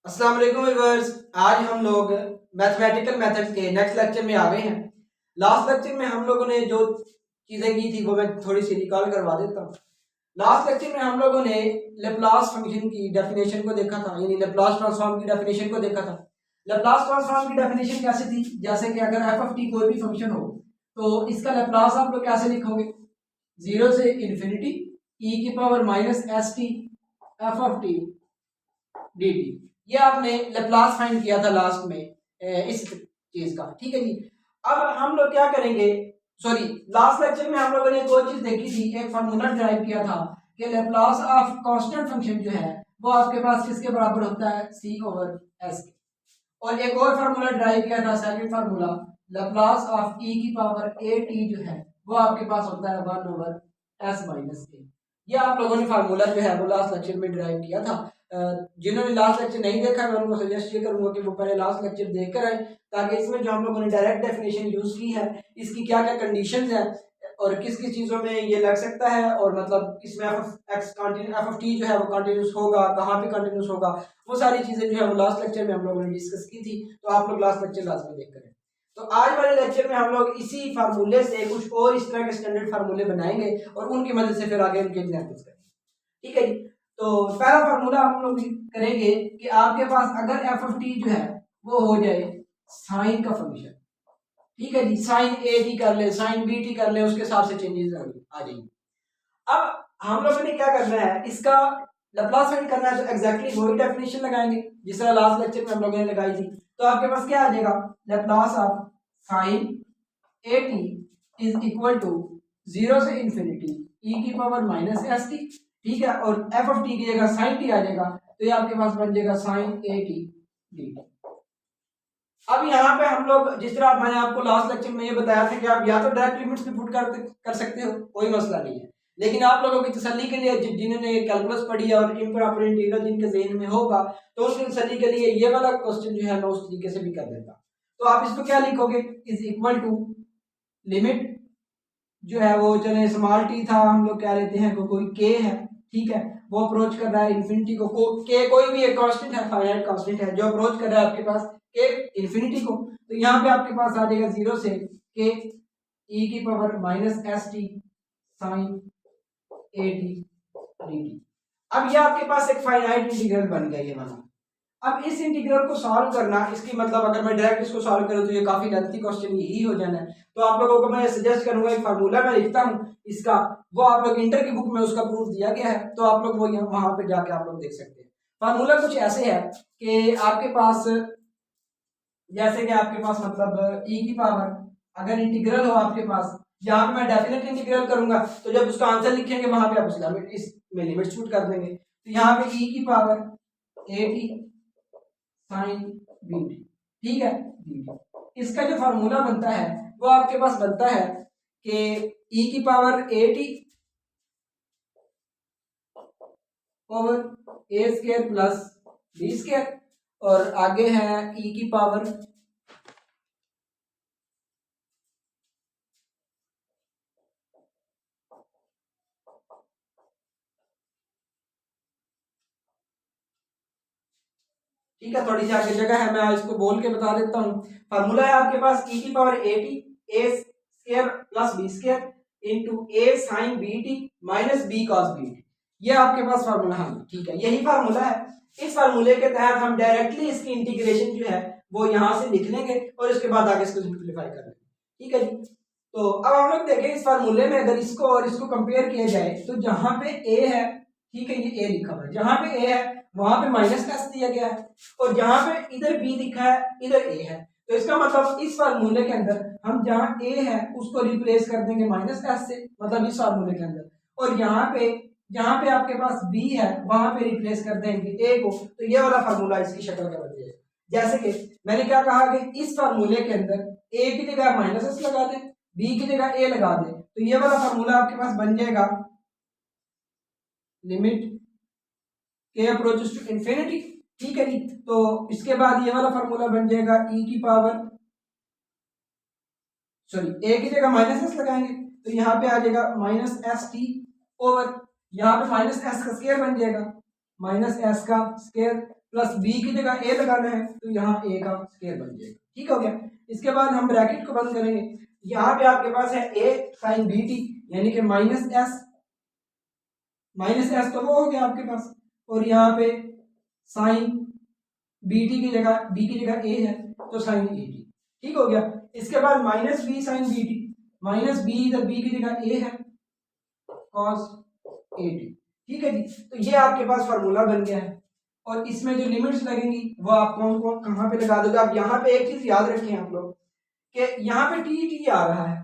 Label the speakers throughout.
Speaker 1: अस्सलाम वालेकुम व्यूअर्स। आज हम लोग मैथमेटिकल मेथड्स के नेक्स्ट लेक्चर में आ गए हैं। लास्ट लेक्चर में हम लोगों ने जो चीज़ें की थी वो मैं थोड़ी सी रिकॉल करवा देता हूँ। लास्ट लेक्चर में हम लोगों ने लेप्लास फंक्शन की डेफिनेशन को देखा था, यानी लेप्लास ट्रांसफॉर्म की डेफिनेशन को देखा था। लेप्लास ट्रांसफॉर्म की डेफिनेशन कैसे थी, जैसे कि अगर एफ ऑफ टी कोई भी फंक्शन हो तो इसका लेप्लास आप लोग कैसे लिखोगे, जीरो से इन्फिनिटी ई की power minus S T F of T d T. ये आपने लेप्लास फाइंड किया था लास्ट में इस चीज का, ठीक है जी। अब हम लोग क्या करेंगे, सॉरी लास्ट लेक्चर में हम लोगों ने दो चीज देखी थी। एक फार्मूला ड्राइव किया था कि लेप्लास ऑफ कांस्टेंट फंक्शन जो है वो आपके पास किसके बराबर होता है, सी ओवर एस के। और एक और फार्मूला ड्राइव किया था, सेकंड फार्मूला, लेप्लास ऑफ ई की पावर ए टी जो है वो आपके पास होता है 1 ओवर एस माइनस के। ये आप लोगों ने फार्मूला जो है वो लास्ट लेक्चर में ड्राइव किया था। जिन्होंने लास्ट लेक्चर नहीं देखा मैं उनको सजेस्ट ये करूंगा कि वो पहले लास्ट लेक्चर देख कर आए, ताकि इसमें जो हम लोगों ने डायरेक्ट डेफिनेशन यूज की है इसकी क्या क्या कंडीशंस है और किस किस चीज़ों में ये लग सकता है, और मतलब इसमें एफ ऑफ टी जो है वो कंटिन्यूस होगा, कहाँ पे कंटिन्यूस होगा, वो सारी चीज़ें जो है वो लास्ट लेक्चर में हम लोगों ने डिस्कस की थी। तो आप लोग लास्ट लेक्चर लाजमी देख करें। तो आज वाले लेक्चर में हम लोग इसी फार्मूले से कुछ और इस तरह के स्टैंडर्ड फार्मूले बनाएंगे और उनकी मदद से फिर आगे उनके एग्जाम्पल्स करेंगे, ठीक है जी। तो पहला फार्मूला हम लोग करेंगे कि आपके पास अगर एफ ऑफ टी जो है वो हो जाए साइन का फंक्शन, ठीक है जी, साइन ए टी कर ले, साइन बी टी कर ले, उसके हिसाब से चेंजेस आ जाएंगे। अब हम लोगों ने क्या करना है, इसका लैप्लास फाइंड करना है, तो एग्जैक्टली वही डेफिनेशन लगाएंगे जिस तरह लास्ट लेक्चर में हम लोगों ने लगाई थी। तो आपके पास क्या आ जाएगा, Laplace of sine a t is equal to zero से इन्फिनिटी ई की पावर माइनस एस टी, ठीक है, और एफ ऑफ टी की जगह साइन टी आ जाएगा, तो ये आपके पास बन जाएगा साइन ए टी डी। अब यहाँ पे हम लोग जिस तरह मैंने आपको लास्ट लेक्चर में ये बताया था कि आप या तो डायरेक्ट लिमिट्स भी पुट कर सकते हो, कोई मसला नहीं है, लेकिन आप लोगों की तसल्ली के लिए जिन्होंने कैलकुलस पढ़ी है और इम्प्रॉपर इंटीग्रल जिनके ज़हन में होगा तो उसकी तसल्ली के लिए ये वाला क्वेश्चन जो है मैं उस तरीके से भी कर देता। तो आप इसको क्या लिखोगे, इज इक्वल टू लिमिट जो है वो चले स्मॉल टी था, हम लोग क्या लेते हैं कोई के है, ठीक है, वो अप्रोच कर रहा है इन्फिनिटी को, के कोई भी एक कांस्टेंट है, फाइनाइट कांस्टेंट है जो अप्रोच कर रहा है आपके पास के इन्फिनिटी को, तो यहाँ पे आपके पास आ जाएगा जीरो से के ई की power minus S t sine a t d t. अब ये आपके पास एक फाइनाइट इंटीग्रल बन गया ये वाला। अब इस इंटीग्रल को सॉल्व करना, इसकी मतलब अगर मैं डायरेक्ट इसको सॉल्व करूं तो ये काफी लेंथी क्वेश्चन यही हो जाना है। तो आप लोगों को मैं सजेस्ट करूंगा एक फार्मूला मैं लिखता हूं इसका, वो आप लोग इंटर की बुक में उसका प्रूफ दिया गया है, तो आप लोग वो वहां पे जाके आप लोग देख सकते हैं। फार्मूला कुछ ऐसे है कि आपके पास, जैसे कि आपके पास मतलब ई की पावर अगर इंटीग्रल हो आपके पास, यहाँ पे मैं डेफिनेट इंटीग्रल करूंगा तो जब उसका आंसर लिखेंगे वहां पे आप उस लिमिट इसमें लिमिट शूट कर देंगे, तो यहाँ पे ई की power a t sine b t, ठीक है, इसका जो फार्मूला बनता है वो आपके पास बनता है कि ई की power a t over a square plus b square, और आगे है ई की पावर ठीक है, थोड़ी सी आगे जगह है, मैं इसको बोल के बता देता हूँ। फार्मूला है आपके पास ई की power a t a square plus b square into a sine b t minus b cos b t, ये आपके पास फार्मूला है, ठीक है, यही फार्मूला है। इस फार्मूले के तहत हम डायरेक्टली इसकी इंटीग्रेशन जो है वो यहाँ से लिख लेंगे और इसके बाद आगे इसको सिंप्लीफाई कर लेंगे, ठीक है जी। तो अब हम लोग देखें इस फार्मूले में अगर इसको और इसको कंपेयर किया जाए तो जहां पे ए है, ठीक है, ये ए लिखा हुआ है, जहां पे ए है वहां पे माइनस एस दिया गया है, और जहां पे इधर बी लिखा है इधर ए है, तो इसका मतलब इस फार्मूले के अंदर हम जहां ए है उसको रिप्लेस कर देंगे माइनस एस से, मतलब इस फार्मूले के अंदर, और जहां पे आपके पास बी है वहां पे रिप्लेस कर देंगे ए को, तो ये वाला फार्मूला इसकी शक्ल का बन जाएगा। जैसे कि मैंने क्या कहा कि इस फार्मूले के अंदर ए की जगह माइनस एस लगा दें, बी की जगह ए लगा दें, तो ये वाला फार्मूला आपके पास बन जाएगा limit k approaches to infinity, ठीक है जी। तो इसके बाद ये वाला फार्मूला बन जाएगा ई की पावर, सॉरी ए की जगह माइनस एस लगाएंगे तो यहाँ पे आ जाएगा माइनस एस टी ओवर, यहाँ पे माइनस एस का स्क्वायर बन जाएगा, माइनस एस का स्क्वायर प्लस बी की जगह ए लगाना है तो यहाँ ए का स्क्वायर बन जाएगा। ठीक हो गया। इसके बाद हम ब्रैकेट को बंद करेंगे। यहाँ पे आपके पास है ए साइन बी टी यानी कि माइनस एस तो वो हो गया आपके पास, और यहाँ पे साइन बी टी की जगह बी की जगह ए है तो साइन ए टी। ठीक हो गया। इसके बाद minus b sine b t, minus b इधर बी की जगह ए है कॉस ए टी। ठीक है जी। तो ये आपके पास फार्मूला बन गया है, और इसमें जो लिमिट्स लगेंगी वो आप कौन कौन कहाँ पे लगा दोगे। आप यहाँ पे एक चीज याद रखें आप लोग कि यहाँ पे टी आ रहा है,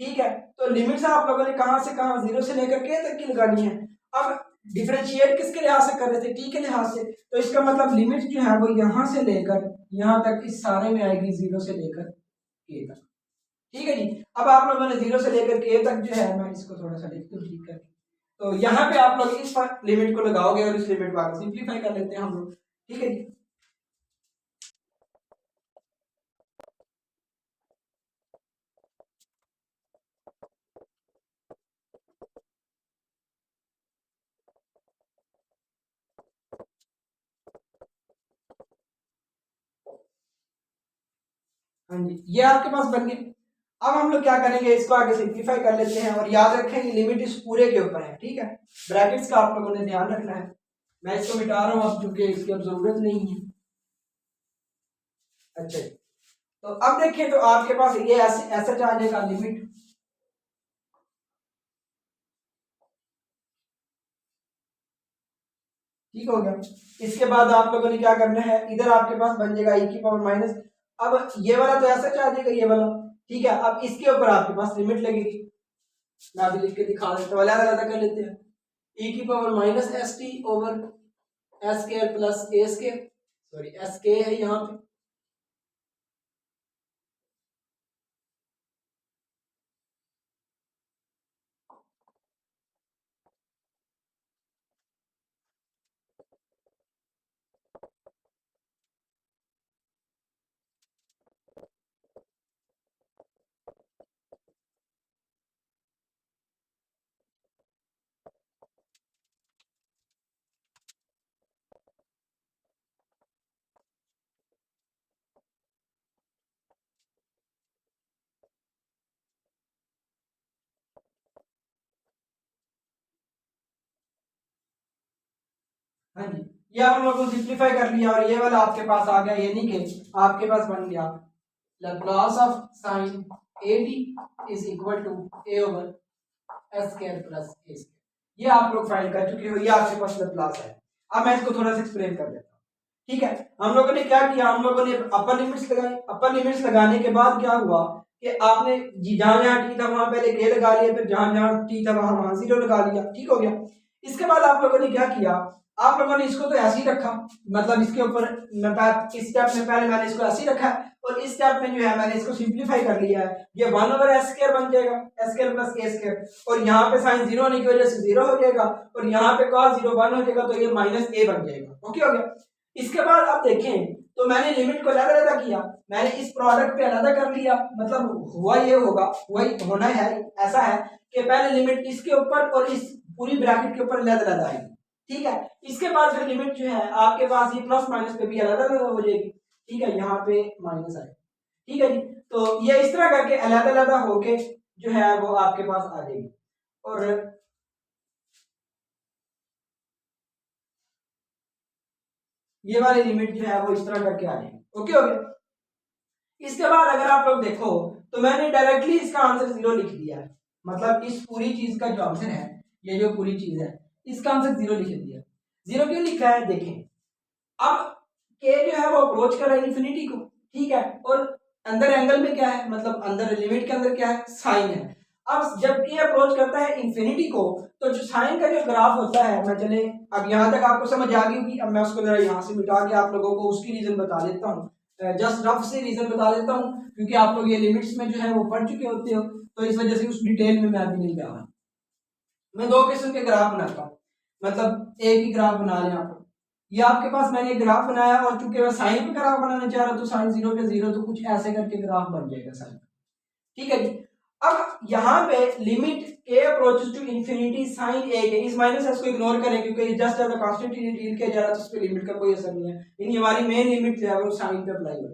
Speaker 1: ठीक है, तो लिमिट्स आप लोगों ने कहाँ से कहाँ, 0 से लेकर के तक की लगानी है। अब डिफरेंशिएट किसके लिहाज से कर रहे थे, टी के लिहाज से, तो इसका मतलब लिमिट जो है वो यहाँ से लेकर यहाँ तक इस सारे में आएगी 0 से लेकर के तक। ठीक है जी। अब आप लोगों ने 0 से लेकर के तक जो है, मैं इसको थोड़ा सा लिख दूं ठीक करके, तो यहाँ पे आप लोग इस लिमिट को लगाओगे और इस लिमिट को आगे सिंप्लीफाई कर लेते हैं हम लोग। ठीक है जी। हाँ जी, ये आपके पास बन गए। अब हम लोग क्या करेंगे, इसको आगे सिंप्लीफाई कर लेते हैं, और याद रखें ये लिमिट इस पूरे के ऊपर है। ठीक है, ब्रैकेट्स का आप लोगों ने ध्यान रखना है। मैं इसको मिटा रहा हूँ अब, क्योंकि इसकी अब जरूरत नहीं है। अच्छा, तो अब देखिए, तो आपके पास ये ऐसा आ जाएगा लिमिट, ठीक हो गया। इसके बाद आप लोगों ने क्या करना है, इधर आपके पास बन जाएगा e की पावर माइनस, अब ये वाला तो ऐसा आ जाएगा ये वाला, ठीक है। अब इसके ऊपर आपके पास लिमिट लगेगी, मैं अभी लिख के दिखा देता हूँ, अलग अलग कर लेते हैं। e की power minus S T over S square plus ए स्क्वायर, सॉरी एस के है यहाँ पे, हाँ जी। ये आप लोगों को सिंप्लीफाई कर लिया, और ये वाला आपके पास आ गया, यानी कि आपके पास बन गया Laplace of sine a t is equal to a over S square plus A square. ये आप लोग फाइंड कर चुके हो, ये आपके पास लैप्लास है। अब मैं इसको थोड़ा सा एक्सप्लेन कर देता हूँ। ठीक है, हम लोगों ने क्या किया, हम लोगों ने अपर लिमिट्स लगाई। अपर लिमिट्स लगाने के बाद क्या हुआ कि आपने जहां जहां टी था वहां पहले के लगा लिया, फिर जहां जहां टी था वहां वहां 0 लगा लिया। ठीक हो गया। इसके बाद आप लोगों ने क्या किया, आप लोगों ने इसको तो ऐसे ही रखा, मतलब इसके ऊपर इस स्टेप में पहले मैंने इसको ऐसे ही रखा है, और इस स्टेप में जो है मैंने इसको सिंप्लीफाई कर लिया है। ये 1 ओवर एस स्क्वायर बन जाएगा, एस स्क्वायर प्लस ए स्क्वायर, और यहाँ पे साइन 0 होने की वजह से 0 हो जाएगा, और यहाँ पे cos 0 1 हो जाएगा, तो ये माइनस ए बन जाएगा। ओके हो गया। इसके बाद आप देखें तो मैंने लिमिट को अलग अलग किया, मैंने इस प्रोडक्ट पे अलग कर लिया, मतलब हुआ ये होगा, वही होना है, ऐसा है कि पहले लिमिट इसके ऊपर और इस पूरी ब्रैकेट के ऊपर अलग अलग आएगी। ठीक है, इसके बाद फिर लिमिट जो है आपके पास ये प्लस माइनस पे भी अलग अलग हो जाएगी। ठीक है, यहाँ पे माइनस आए। ठीक है जी। तो ये इस तरह करके अलग अलग होके जो है वो आपके पास आ जाएगी, और ये वाली लिमिट जो है वो इस तरह करके आ जाएगी। ओके हो गया। इसके बाद अगर आप लोग देखो तो मैंने डायरेक्टली इसका आंसर 0 लिख दिया है, मतलब इस पूरी चीज का जो आंसर है, ये जो पूरी चीज है इसका आंसर 0 लिख दिया। 0 क्यों लिखा है, देखें, अब के जो है वो अप्रोच कर रहा है इन्फिनिटी को, ठीक है, और अंदर एंगल में क्या है, मतलब अंदर लिमिट के अंदर क्या है, साइन है। अब जब के अप्रोच करता है इन्फिनिटी को, तो जो साइन का जो ग्राफ होता है, मैं चले अब यहाँ तक आपको समझ आ गई होगी, अब मैं उसको जरा यहाँ से मिटा के आप लोगों को उसकी रीजन बता देता हूँ, जस्ट रफ से रीजन बता देता हूँ, क्योंकि आप लोग ये लिमिट्स में जो है वो पढ़ चुके होते हो, तो इस वजह से उस डिटेल में मैं अभी नहीं जा रहा। मैं 2 किस्म के ग्राफ बनाता हूँ, मतलब एक ही ग्राफ बना लें आप। ये आपके पास मैंने एक ग्राफ बनाया, और चूंकि मैं साइन पे ग्राफ बनाना चाह रहा हूँ, तो साइन 0 पे 0, तो कुछ ऐसे करके ग्राफ बन जाएगा साइन। ठीक है जी। अब यहाँ पे limit k approaches to infinity sine a के, इस माइनस एस को इग्नोर करें क्योंकि just as a constant deal किया जा रहा है तो उस पे लिमिट का कोई असर नहीं है, यानी हमारी मेन लिमिट जो है वो साइन पे अप्लाई हो।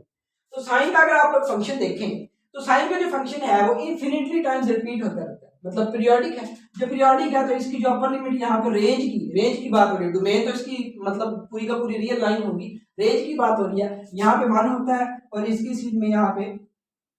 Speaker 1: तो साइन का अगर आप लोग फंक्शन देखें तो साइन का जो फंक्शन है वो इनफिनिटली टाइम्स रिपीट होता रहता है, मतलब पीरियोडिक है। जब पीरियोडिक है तो इसकी जो अपर लिमिट यहाँ पे रेंज की बात हो रही है, डोमेन तो इसकी मतलब पूरी का पूरी रियल लाइन होगी, रेंज की बात हो रही है, यहाँ पे 1 होता है और इसकी सीट में यहाँ पे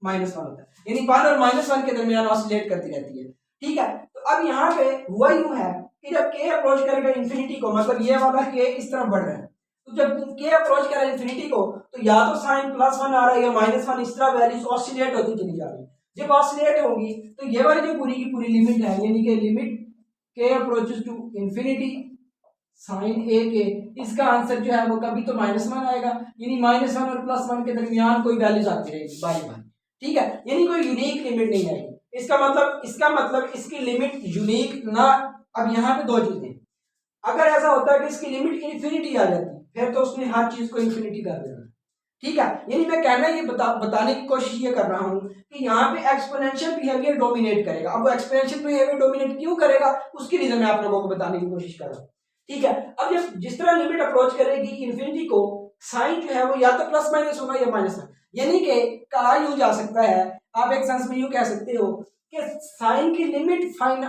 Speaker 1: -1 होता है, यानी 1 और -1 के दरमियान ऑसिलेट करती रहती है। ठीक है, तो अब यहाँ पे हुआ यूं है कि जब के अप्रोच करेगा इंफिनिटी को, मतलब ये वाला के इस तरफ बढ़ रहा है, तो जब के अप्रोच कर रहा है इंफिनिटी को तो या तो साइन +1 आ रहा है या -1, इस तरह वैल्यूज ऑसिलेट होती चली जा रही है। जब ऑसिलेट होगी तो ये वाली जो पूरी की पूरी लिमिट है, यानी कि limit k approaches to infinity sine a के, इसका आंसर जो है वो कभी तो -1 आएगा, यानी -1 और +1 के दरमियान कोई वैल्यूज आती रहेगी बारी बारी। ठीक है, यानी कोई यूनिक लिमिट नहीं आएगी। इसका मतलब इसकी लिमिट यूनिक ना। अब यहाँ पे दो चीजें, अगर ऐसा होता है कि इसकी लिमिट इन्फिनिटी आ जाती फिर तो उसने हर चीज को इन्फिनिटी कर देना। ठीक है, यानी मैं कहना ये बताने की कोशिश ये कर रहा हूं कि यहाँ पे एक्सपोनेंशियल बिहेवियर डोमिनेट करेगा। अब वो एक्सपोनेंशियल बिहेवियर डोमिनेट क्यों करेगा उसकी रीजन मैं आप लोगों को बताने की कोशिश कर रहा हूँ। ठीक है, अब जब जिस तरह लिमिट अप्रोच करेगी इन्फिनिटी को, साइन जो है वो या तो +- होगा या -1, यानी कि कहा यूं जा सकता है, आप एक सेंस में यूं कह सकते हो कि साइन की लिमिट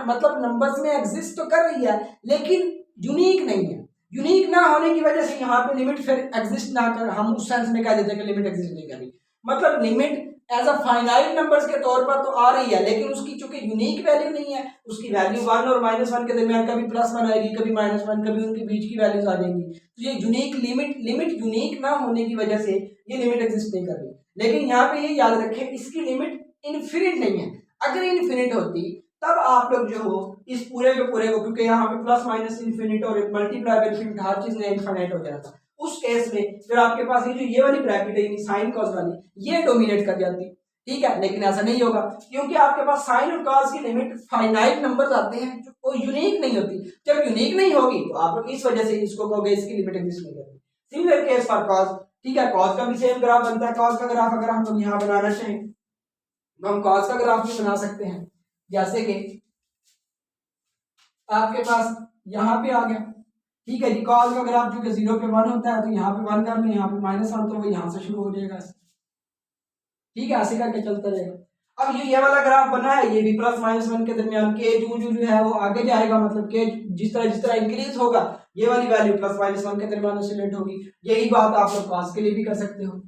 Speaker 1: मतलब नंबर्स में एग्जिस्ट तो कर रही है लेकिन यूनिक नहीं है। यूनिक ना होने की वजह से यहाँ पे लिमिट फिर एग्जिस्ट ना कर, हम उस सेंस में कह देते हैं कि लिमिट एग्जिस्ट नहीं कर रही, मतलब limit as a finite numbers के तौर पर तो आ रही है लेकिन उसकी चूंकि यूनिक वैल्यू नहीं है, उसकी वैल्यू 1 और -1 के दरमियान कभी +1 आएगी कभी -1, कभी उनके बीच की वैल्यूज आ जाएंगी। तो ये यूनिक लिमिट यूनिक ना होने की वजह से ये लिमिट एग्जिस्ट नहीं कर रही। लेकिन यहाँ पे ये याद रखें इसकी लिमिट इनफिनिट नहीं है। अगर इनफिनिट होती तब आप लोग जो हो इस पूरे के पूरे को, क्योंकि यहाँ पे +- इनफिनिट और मल्टीप्लाई बाय इनफिनिट हर चीज में इनफाइनाइट हो जाता, उस केस में फिर आपके पास ये वाली ब्रैकेट है साइन कॉस वाली ये डोमिनेट कर जाती। ठीक है, लेकिन ऐसा नहीं होगा क्योंकि आपके पास साइन और कॉस की लिमिट फाइनाइट नंबर्स आते हैं जो कोई यूनिक नहीं होती। जब यूनिक नहीं होगी तो आप लोग इस वजह से इसको कहोगे इसकी लिमिट एग्जिस्ट नहीं करती। Similar case for cos. ठीक है, कॉस का भी सेम ग्राफ बनता है। कॉस का ग्राफ अगर हम लोग यहाँ बनाना चाहें तो हम कॉस का ग्राफ भी बना सकते हैं, जैसे कि आपके पास यहाँ पे आ गया। ठीक है जी, कॉस का ग्राफ जो कि 0 पे 1 होता है तो यहाँ पे 1 कर लें, यहाँ पे -1 तो वो यहाँ से शुरू हो जाएगा। ठीक है, ऐसे करके चलता रहेगा। अब ये वाला ग्राफ बना है, ये भी +- के दरमियान के जो है वो आगे जाएगा, मतलब के जिस तरह इंक्रीज होगा ये वाली वैल्यू +- के दरमियान ऑसिलेट होगी। यही बात आप लोग कॉस के लिए भी कर सकते हो।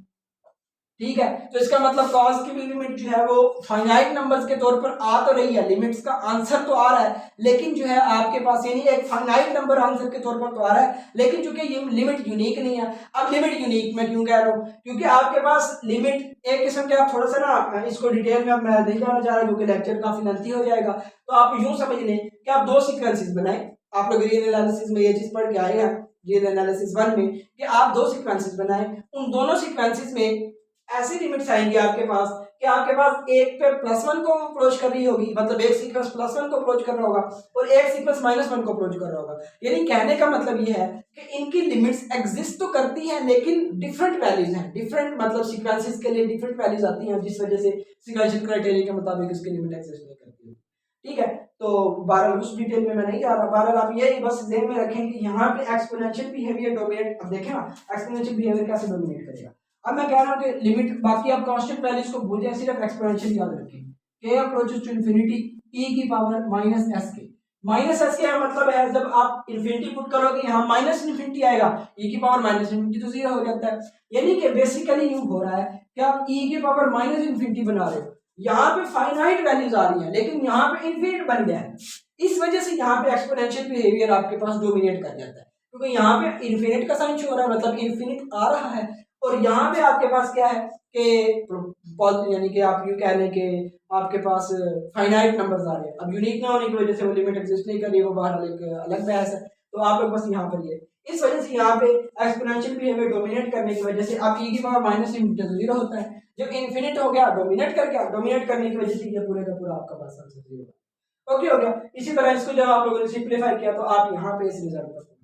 Speaker 1: ठीक है, तो इसका मतलब कॉस की भी लिमिट जो है वो फाइनाइट नंबर्स के तौर पर आ तो रही है, लिमिट्स का आंसर तो आ रहा है लेकिन जो है आपके पास यानी एक फाइनाइट नंबर आंसर के तौर पर तो आ रहा है लेकिन चूंकि ये लिमिट यूनिक नहीं है। अब लिमिट यूनिक मैं क्यों कह रहा हूँ, क्योंकि आपके पास लिमिट एक किस्म के, आप थोड़ा सा ना इसको डिटेल में मैं नहीं जाना चाह रहा क्योंकि लेक्चर काफी लेंथी हो जाएगा, तो आप यूं समझ लें कि आप दो सीक्वेंसेस बनाए। आप लोग रियल एनालिसिस में ये चीज पढ़ के आए हैं, रियल एनालिसिस 1 में, कि आप दो सीक्वेंसेस बनाए, उन दोनों सीक्वेंसेस में ऐसी लिमिट्स आएंगी आपके पास कि आपके पास एक पे +1 को अप्रोच कर रही होगी, मतलब एक सीक्वेंस +1 को अप्रोच कर रहा होगा और एक सीक्वेंस -1 को अप्रोच कर रहा होगा। यानी कहने का मतलब ये है कि इनकी लिमिट्स एग्जिस्ट तो करती हैं लेकिन डिफरेंट वैल्यूज हैं, डिफरेंट मतलब सीक्वेंसेस के लिए डिफरेंट वैल्यूज आती हैं जिस वजह से सीक्वेंशियल क्राइटेरिया के मुताबिक इसकी लिमिट एग्जिस्ट नहीं करती है। ठीक है, तो बहरहाल उस डिटेल में मैं नहीं जा रहा। बहरहाल आप ये बस ध्यान में रखें कि यहाँ पे एक्सपोनेंशियल बिहेवियर डोमिनेट, अब देखें ना एक्सपोनेंशियल बिहेवियर कैसे डोमिनेट करेगा। अब मैं कह रहा हूं कि लिमिट, बाकी आप कांस्टेंट वैल्यूज को भूल जाए, सिर्फ एक्सपोनेंशियल याद रखें। k approaches to infinity e की पावर -sk। -s का मतलब है जब आप इंफिनिटी पुट करोगे यहाँ -इंफिनिटी आएगा, e की पावर -इंफिनिटी तो 0 हो जाता है। यानी कि बेसिकली यूं हो रहा है कि आप e की पावर -इंफिनिटी बना रहे हो, यहाँ पे फाइनाइट वैल्यूज आ रही हैं लेकिन यहाँ पे इनफिनिट बन गया है। इस वजह से यहाँ पे एक्सपोनेंशियल बिहेवियर आपके पास डोमिनेट कर जाता है क्योंकि यहाँ पे इनफिनिट का साइन शो हो रहा है, मतलब इनफिनिट आ रहा है और यहाँ पे आपके पास क्या है कि यानी कि आप यूं कह लें कि आपके पास फाइनाइट नंबर्स आ रहे हैं। अब यूनिक ना होने की वजह से वो लिमिट एग्जिस्ट नहीं कर रही, वो बाहर एक अलग बहस है। तो आप लोग बस यहाँ पर ये इस वजह से यहाँ पे एक्सपोनेंशियल बिहेवियर डोमिनेट करने की वजह से अब e की पावर -0 होता है, जो इन्फिनिट हो गया डोमिनेट कर गया, डोमिनेट करने की वजह से ये पूरे का पूरा आपका पास आंसर 0 है। ओके हो गया। इसी तरह इसको जब आप लोगों ने सिंपलीफाई किया तो आप यहाँ पे इस रिजल्ट पर,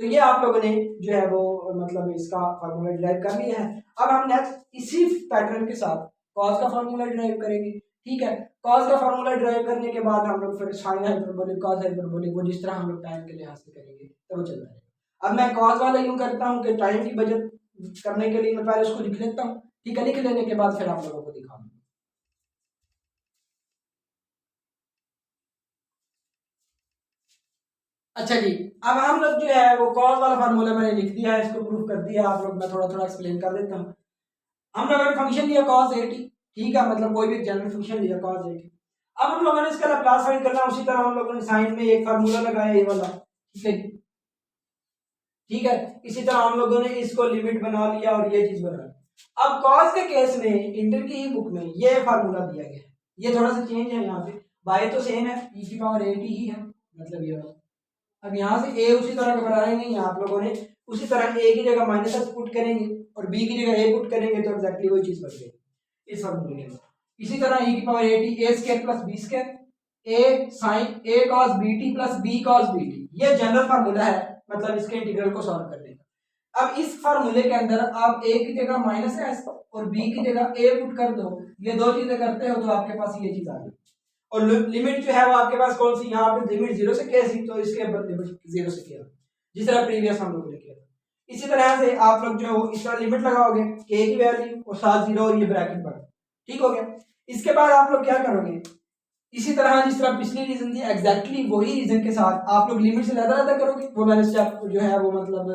Speaker 1: तो ये आप लोगों ने जो है वो मतलब इसका फार्मूला डिराइव कर लिया है। अब हम नेक्स्ट इसी पैटर्न के साथ कॉस का फार्मूला डिराइव करेंगे। ठीक है। कॉस का फार्मूला ड्राइव करने के बाद हम लोग फिर साइन हाइपरबोलिक कॉस हाइपरबोलिक वो जिस तरह हम लोग टाइम के लिहाज से करेंगे तो वो चलता रहेगा। अब मैं कॉस वाला यूं करता हूँ कि टाइम की बचत करने के लिए मैं पहले उसको लिख लेता हूँ, ठीक है। लिख लेने के बाद फिर आप लोगों को दिखाऊंगा। अच्छा जी, अब हम लोग जो है वो कॉस वाला फार्मूला मैंने लिख दिया है, इसको प्रूफ कर दिया आप लोग। मैं थोड़ा थोड़ा एक्सप्लेन कर देता हूँ। हम लोगों ने फंक्शन लिया cos 80, ठीक है, मतलब कोई भी जनरल फंक्शन लिया cos 80। अब हम लोगों ने इसका लाप्लास फाइंड करना, उसी तरह हम लोगों ने साइन में एक फार्मूला लगाया ये वाला, ठीक है, ठीक है। इसी तरह हम लोगों ने इसको लिमिट बना लिया और ये चीज बना ली। अब cos के केस में इंटर की ही बुक में ये फार्मूला दिया गया है, ये थोड़ा सा चेंज है यहाँ पे, बाय तो सेम है, e की पावर 80 ही है, मतलब ये वाला। अब यहाँ से a उसी तरह का बनाएंगे, यहाँ आप लोगों ने उसी तरह a की जगह माइनस एक्स पुट करेंगे और b की जगह a पुट करेंगे तो एग्जैक्टली वही चीज बन जाएगी इस फार्मूले के अंदर। इसी तरह e की power 80 a square plus b square a sin a cos bt plus b cos bt, ये जनरल फार्मूला है, मतलब इसके इंटीग्रल को सॉल्व करने का। अब इस फार्मूले के अंदर आप a की जगह माइनस एस और b की जगह a पुट कर दो, ये दो चीजें करते हो तो आपके पास ये चीज आ गई। और लिमिट जो है वो आपके पास कौन सी, यहाँ पे लिमिट 0 से k थी तो इसके ऊपर लिमिट 0 से k, जिस तरह प्रीवियस हम लोगों ने किया था। इसी तरह से आप लोग जो है इस तरह लिमिट लगाओगे k की वैल्यू और साथ 0 और ये ब्रैकेट बन, ठीक हो गया। इसके बाद आप लोग क्या करोगे, इसी तरह जिस तरह पिछली रीजन थी एग्जैक्टली वही रीजन के साथ आप लोग लिमिट से ज्यादा करोगे। वो मैंने स्टेप जो है वो मतलब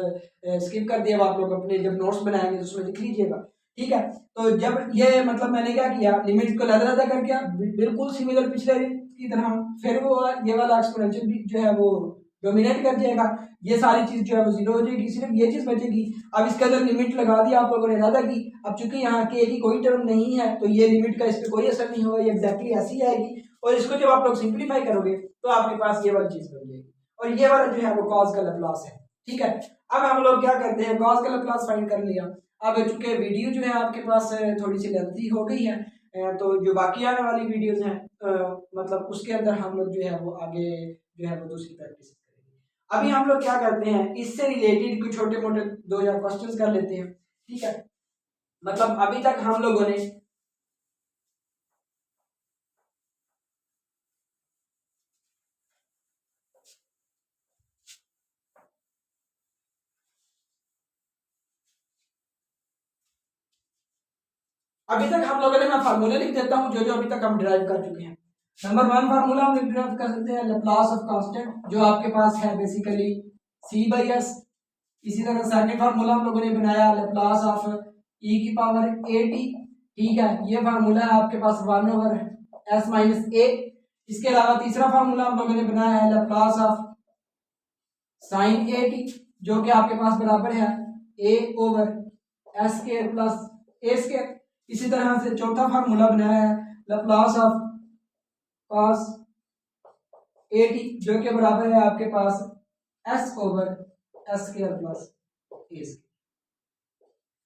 Speaker 1: स्किप कर दिया, आप लोग अपने जब नोट्स बनाएंगे तो उसमें लिख लीजिएगा, ठीक है। तो जब ये मतलब मैंने क्या किया, लिमिट को ज्यादा करके बिल्कुल सिमिलर पिछले की तरह, फिर वो ये वाला एक्सपोनेंशियल भी जो है वो डोमिनेट कर जाएगा, ये सारी चीज जो है वो 0 हो जाएगी, सिर्फ ये चीज बचेगी। अब इसके अंदर लिमिट लगा दी आप लोगों ने ज्यादा की, अब चूंकि यहाँ के की कोई टर्म नहीं है तो ये लिमिट का इस पर कोई असर नहीं होगा, ये एग्जैक्टली ऐसी आएगी। और इसको जब आप लोग सिंप्लीफाई करोगे तो आपके पास ये वाली चीज बन जाएगी, और ये वाला जो है वो कॉस का लैप्लास है, ठीक है। अब हम लोग क्या करते हैं, कॉस का लैप्लास फाइंड कर लिया। अब चूंकि वीडियो जो है आपके पास थोड़ी सी लेंथी हो गई है, तो जो बाकी आने वाली वीडियोस हैं मतलब उसके अंदर हम लोग जो है वो आगे जो है वो दूसरी प्रैक्टिस करेंगे। अभी हम लोग क्या करते हैं, इससे रिलेटेड कुछ छोटे मोटे 2000 क्वेश्चंस कर लेते हैं, ठीक है। मतलब अभी तक हम लोगों ने मैं फार्मूले लिख देता हूं जो जो अभी तक हम डिराइव कर चुके हैं। नंबर 1 फार्मूला हम डिराइव कर सकते हैं लैप्लास ऑफ कांस्टेंट, जो आपके पास है बेसिकली c/s। इसी तरह सेकंड फार्मूला हम लोगों ने बनाया लैप्लास ऑफ e की पावर 80, ठीक है, ये फार्मूला है आपके पास 1/s - a। इसके अलावा तीसरा फार्मूला हम लोगों ने बनाया है लैप्लास ऑफ sin 80, जो कि आपके पास बराबर है a/s² प्लस a²। इसी तरह से चौथा फार्मूला बनाया है लैप्लास ऑफ cos 80, जो कि बराबर है आपके पास s/s² प्लस a²।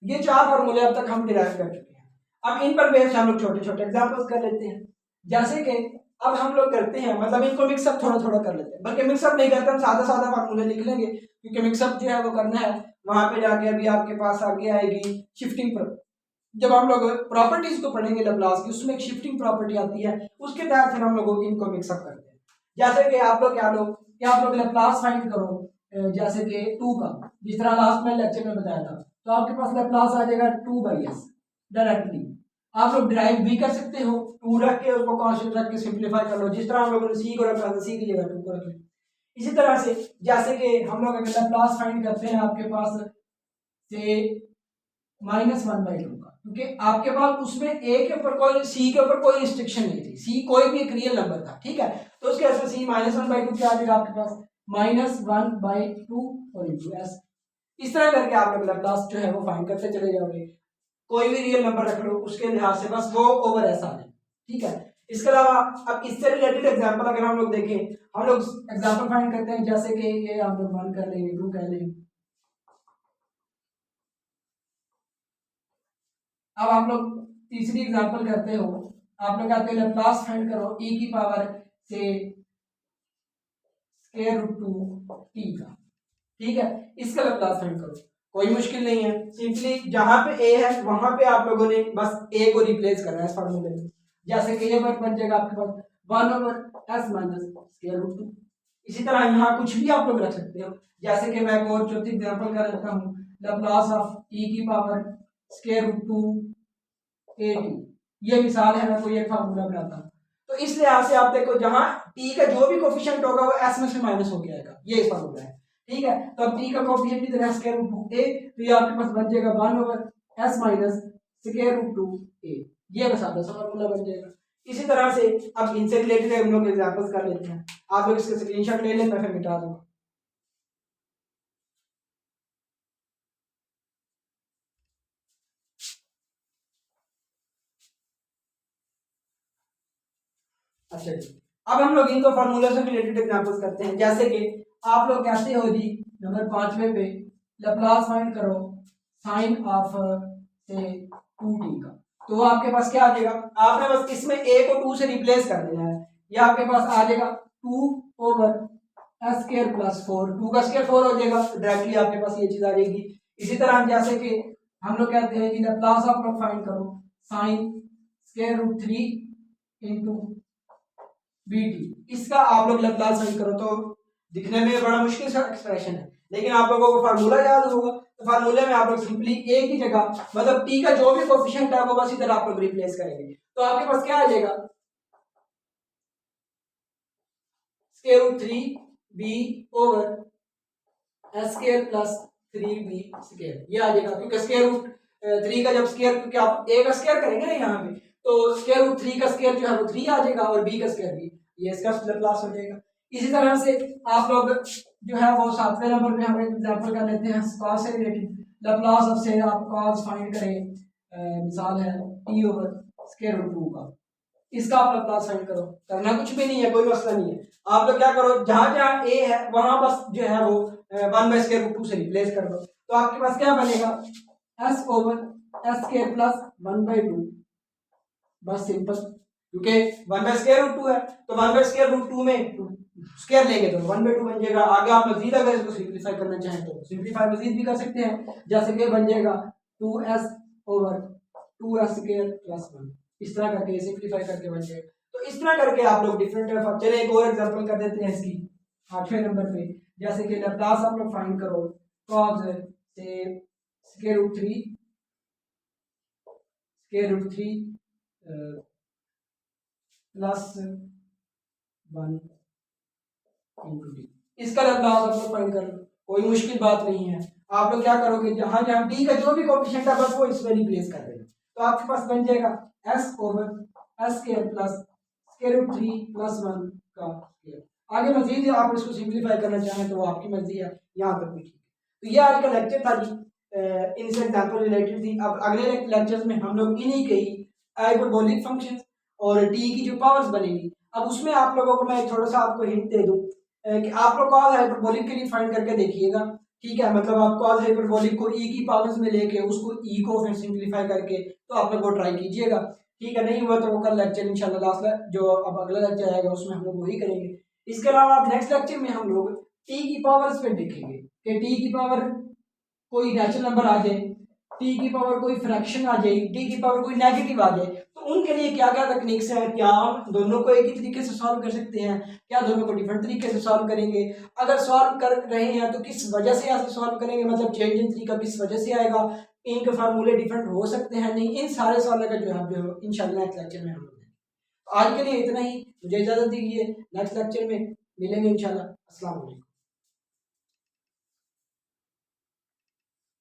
Speaker 1: ये चार फार्मूले अब तक हम डिराइव कर चुके हैं। अब इन पर बेस्ड हम लोग छोटे छोटे एग्जांपल्स कर लेते हैं, जैसे कि अब हम लोग करते हैं मतलब इनको मिक्सअप थोड़ा थोड़ा कर लेते हैं, बल्कि मिक्सअप नहीं करते, हम सादा सादा फार्मूले लिख लेंगे, क्योंकि मिक्सअप जो है वो करना है वहां पे जाके अभी आपके पास आगे आएगी शिफ्टिंग पर। जब हम लोग प्रॉपर्टीज को पढ़ेंगे लैप्लास की, उसमें एक शिफ्टिंग प्रॉपर्टी आती है, उसके तहत फिर हम लोग इनको मिक्सअप करते हैं। जैसे कि आप लोग क्या लो कि आप लोग लैप्लास फाइंड करो जैसे कि 2 का, जिस तरह लास्ट में लेक्चर में बताया था, तो आपके पास लैप्लास आ जाएगा 2/s डायरेक्टली। आप लोग डिराइव भी कर सकते हो, 2 रख के उसको कांस्टेंट रख के सिंपलीफाई कर लो, जिस तरह हम लोगों ने c को रखा था c की जगह 2 को रख लो। इसी तरह से जैसे कि हम लोग अगर लैप्लास फाइंड करते हैं आपके पास से -1/2 का, क्योंकि आपके पास उसमें a के ऊपर कोई c के ऊपर कोई रिस्ट्रिक्शन नहीं थी, c कोई भी एक रियल नंबर था, ठीक है। तो उसके ऐसे c -1/2 क्या आ जाएगा आपके पास -1/2 और इंटू s। इस तरह करके आप लोग लैप्लास जो है वो फाइंड करते चले जाओगे, कोई भी रियल नंबर रख लो उसके लिहाज से बस वो ओवर ऐसा आ जाए, ठीक है। इसके अलावा अब इससे रिलेटेड एग्जांपल अगर हम लोग देखें, हम लोग एग्जांपल फाइंड करते हैं, जैसे कि ये हम लोग 1 कर लेंगे, 2 कह लेंगे। अब आप लोग तीसरी एग्जांपल करते हो, आप लोग कहते हैं लैप्लास फाइंड करो e की पावर से √2t का, ठीक है, इसका लैप्लास फाइंड करो। कोई मुश्किल नहीं है, सिंपली जहां पे a है वहां पे आप लोगों ने बस a को रिप्लेस करना है इस फार्मूले में। जैसे कि ये वर्क बन जाएगा आपके पास 1/s माइनस स्क्वायर रूट 2। इसी तरह यहाँ कुछ भी आप लोग रख सकते हो, जैसे कि मैं एक और चौथी एग्जाम्पल कर देता हूँ, लैप्लास ऑफ e की पावर स्क्वायर रूट 2 a2। ये मिसाल है, मैं कोई एक फार्मूला बनाता हूँ। तो इस लिहाज से आप देखो जहां t का जो भी कोफिशिएंट होगा वो s में से माइनस हो जाएगा, ये फार्मूला है, ठीक है। तो अब t का कोफिशिएंट इधर है स्क्वायर रूट 2a, तो ये आपके पास बन जाएगा 1/s minus square root 2a। ये बस सादा सा फार्मूला बन जाएगा। इसी तरह से अब इनसे रिलेटेड हम लोग एग्जांपल्स कर लेते हैं। आप लोग इसके स्क्रीनशॉट ले लें, मैं फिर मिटा दूंगा। अच्छा जी, अब हम लोग इनको फार्मूला से रिलेटेड एग्जांपल्स करते हैं। जैसे कि आप लोग कहते हो जी नंबर 5वें पे लैप्लास फाइंड करो साइन ऑफ से 2t का, तो आपके पास क्या आ जाएगा, आपने बस इसमें a को 2 से रिप्लेस कर देना है। ये आपके पास आ जाएगा 2/s स्क्वायर प्लस 4, 2 का स्क्वायर 4 हो जाएगा, तो डायरेक्टली आपके पास ये चीज आ जाएगी। इसी तरह जैसे कि हम लोग कहते हैं कि लैप्लास आप लोग फाइंड करो sine square root 3 into bt, इसका आप लोग लैप्लास फाइंड करो। तो दिखने में बड़ा मुश्किल सा एक्सप्रेशन है, लेकिन आप लोगों को फार्मूला याद होगा, तो फार्मूले में आप लोग सिंपली a की जगह मतलब t का जो भी कोफिशिएंट है वो बस इधर आप लोग रिप्लेस करेंगे। तो आपके पास क्या आ जाएगा, square root 3b over s square plus 3b square, ये आ जाएगा। क्योंकि स्क्वायर रूट 3 का जब स्क्वायर, क्योंकि आप a का स्क्वायर करेंगे ना यहाँ पे, तो स्क्वायर रूट 3 का स्क्वायर जो है वो 3 आ जाएगा और b का स्क्वायर भी, ये इसका लैप्लास हो जाएगा। इसी तरह से आप लोग जो है वो 7वें नंबर पे हम एक एग्जांपल कर लेते हैं cos से रिलेटेड। लैप्लास अब से आप cos फाइंड करें, मिसाल है t ओवर स्क्वायर रूट 2 का, इसका आप लैप्लास फाइंड करो। करना कुछ भी नहीं है, कोई मसला नहीं है। आप लोग क्या करो, जहां जहां a है वहां बस जो है वो 1/स्क्वायर रूट 2 से रिप्लेस कर दो, तो आपके पास क्या बनेगा, s over s square plus 1/2, बस सिंपल। क्योंकि 1/स्क्वायर रूट 2 है, तो 1/स्क्वायर रूट 2 में स्क्वायर लेंगे तो 1/2 बन जाएगा। आगे आप मजीद अगर इसको सिंप्लीफाई करना चाहें तो सिंप्लीफाई मजीद भी कर सकते हैं, जैसे कि बन जाएगा 2s over 2s square plus 1, इस तरह करके सिंप्लीफाई करके बन जाएगा। तो इस तरह करके आप लोग डिफरेंट, चले एक और एग्जांपल कर देते हैं इसकी 8वें नंबर पे। जैसे कि लैप्लास आप लोग फाइंड करो cos से square root 3 plus 1 into d, इसका लैप्लास आप लोग फाइंड कर लो, कोई मुश्किल बात नहीं है। आप लोग क्या करोगे, जहां जहां डी का जो भी कोफिशिएंट है बस वो इसमें रिप्लेस कर देना, तो आपके पास बन जाएगा s over s square plus square root 3 plus 1 का स्क्वायर। आगे मजीद आप इसको सिंप्लीफाई करना चाहें तो वो आपकी मर्जी है, यहाँ तक भी ठीक है। तो ये आज का लेक्चर था जी, इनसे एग्जांपल रिलेटेड थी। अब अगले लेक्चर्स में हम लोग इन्हीं के ही हाइपरबोलिक फंक्शंस और टी की जो पावर्स बनेगी, अब उसमें आप लोगों को मैं थोड़ा सा आपको हिंट दे दूं कि आप लोग कॉस हाइपरबोलिक के लिए फाइंड करके देखिएगा, ठीक है। मतलब आप कॉस हाइपरबोलिक को ई की पावर्स में लेके उसको ई को फिर सिंप्लीफाई करके तो आप लोग वो ट्राई कीजिएगा, ठीक है। नहीं हुआ तो वो कल लेक्चर इंशाल्लाह लास्ट जो अब अगला लेक्चर आएगा उसमें हम लोग वही करेंगे। इसके अलावा आप नेक्स्ट लेक्चर में हम लोग टी की पावर्स पे देखेंगे कि टी की पावर कोई नेचुरल नंबर आ जाए, टी की पावर कोई फ्रैक्शन आ जाए, टी की पावर कोई नेगेटिव आ जाए, तो उनके लिए क्या क्या टेक्निक्स हैं, क्या हम दोनों को एक ही तरीके से सॉल्व कर सकते हैं, क्या दोनों को डिफरेंट तरीके से सॉल्व करेंगे, अगर सॉल्व कर रहे हैं तो किस वजह से ऐसे सॉल्व करेंगे, मतलब चेंज इन तरीका किस वजह से आएगा, इनके फार्मूले डिफरेंट हो सकते हैं नहीं, इन सारे सवालों का जो है इंशाल्लाह नेक्स्ट लेक्चर में हम लोग। आज के लिए इतना ही, मुझे इजाजत दीजिए, नेक्स्ट लेक्चर में मिलेंगे इंशाल्लाह। अस्सलाम वालेकुम।